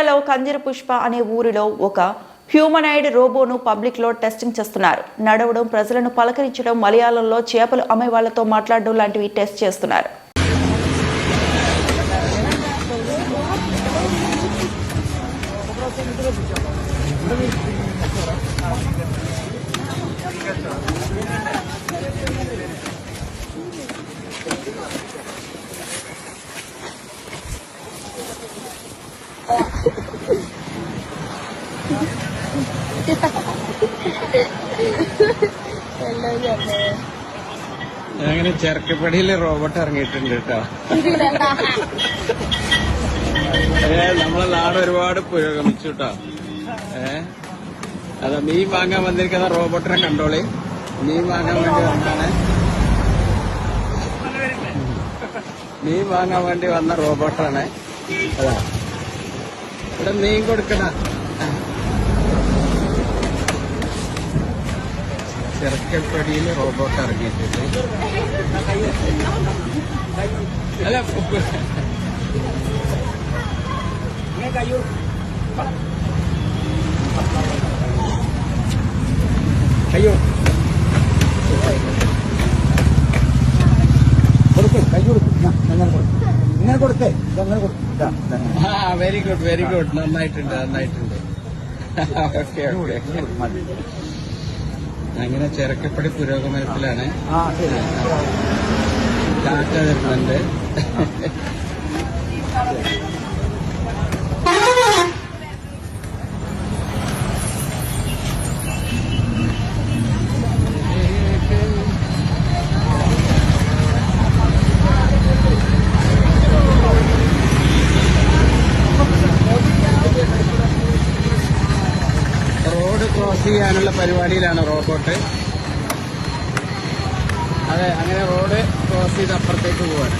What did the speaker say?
కేరళలో కంజర పుష్ప అనే ఊరిలో ఒక హ్యూమనాయిడ్ రోబోను పబ్లిక్ లో టెస్టింగ్ చేస్తున్నారు. నడవడం, ప్రజలను పలకరించడం, మలయాళంలో చేపలు అమ్మే వాళ్లతో మాట్లాడడం లాంటివి టెస్ట్ చేస్తున్నారు. അങ്ങനെ ചെറുക്കപ്പടിയില് റോബോട്ട് ഇറങ്ങിയിട്ടുണ്ട് കേട്ടോ. നമ്മളെ നാട് ഒരുപാട് പുരോഗമിച്ചു കേട്ടോ. അതാ മീൻ വാങ്ങാൻ വന്നിരിക്കുന്ന റോബോട്ടിനെ കണ്ടോളി. മീൻ വാങ്ങാൻ വേണ്ടി വന്നാണ്. മീൻ വാങ്ങാൻ വേണ്ടി വന്ന റോബോട്ടാണ്. അതാ ഇവിടെ മീൻ കൊടുക്കണ ചെറുക്കപ്പടിയിൽ റോബോട്ട് ഇറങ്ങിയിട്ടുണ്ട്. അല്ല അയ്യോ വെരി ഗുഡ് വെരി ഗുഡ്. നന്നായിട്ടുണ്ട് നന്നായിട്ടുണ്ട്. Okay okay. അങ്ങനെ ചെറുക്കപ്പടി പുരോഗമനത്തിലാണ്. ടാറ്റ വരുന്നുണ്ട്. റോഡ് ക്രോസ് ചെയ്യാനുള്ള പരിപാടിയിലാണ് റോബോട്ട്. അതെ, അങ്ങനെ റോഡ് ക്രോസ് ചെയ്ത് അപ്പുറത്തേക്ക് പോവാൻ.